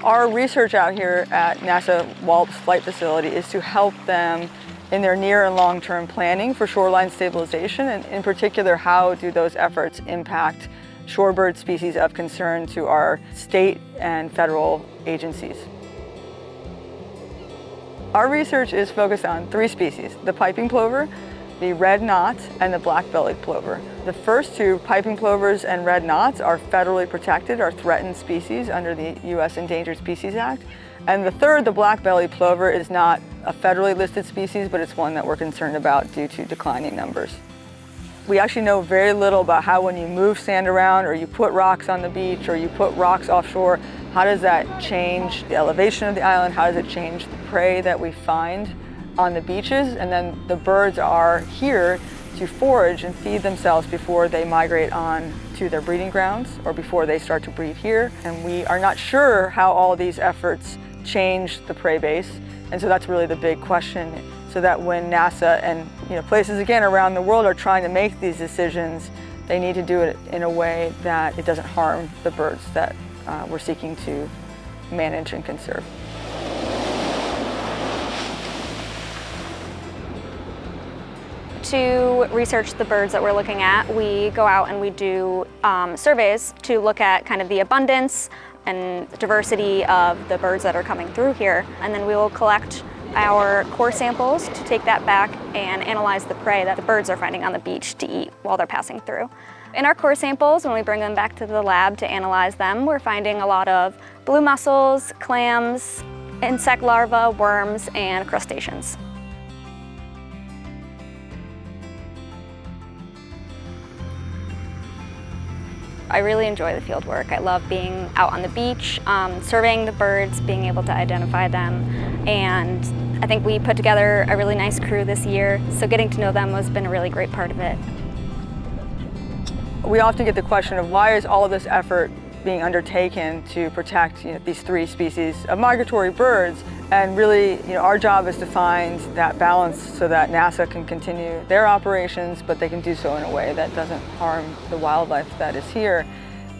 Our research out here at NASA Wallops Flight Facility is to help them in their near and long-term planning for shoreline stabilization, and in particular, how do those efforts impact shorebird species of concern to our state and federal agencies. Our research is focused on 3 species, the piping plover, the red knot, and the black-bellied plover. The first 2, piping plovers and red knots, are federally protected, are threatened species under the U.S. Endangered Species Act. And the third, the black-bellied plover, is not a federally listed species, but it's one that we're concerned about due to declining numbers. We actually know very little about how when you move sand around, or you put rocks on the beach, or you put rocks offshore, how does that change the elevation of the island? How does it change the prey that we find on the beaches? And then the birds are here to forage and feed themselves before they migrate on to their breeding grounds or before they start to breed here. And we are not sure how all these efforts change the prey base. And so that's really the big question, so that when NASA and places again around the world are trying to make these decisions, they need to do it in a way that it doesn't harm the birds that we're seeking to manage and conserve. To research the birds that we're looking at, we go out and we do surveys to look at kind of the abundance and diversity of the birds that are coming through here. And then we will collect our core samples to take that back and analyze the prey that the birds are finding on the beach to eat while they're passing through. In our core samples, when we bring them back to the lab to analyze them, we're finding a lot of blue mussels, clams, insect larvae, worms, and crustaceans. I really enjoy the field work. I love being out on the beach, surveying the birds, being able to identify them, and I think we put together a really nice crew this year, so getting to know them has been a really great part of it. We often get the question of why is all of this effort being undertaken to protect these 3 species of migratory birds, and really our job is to find that balance so that NASA can continue their operations, but they can do so in a way that doesn't harm the wildlife that is here,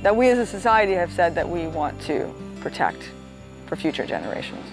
that we as a society have said that we want to protect for future generations.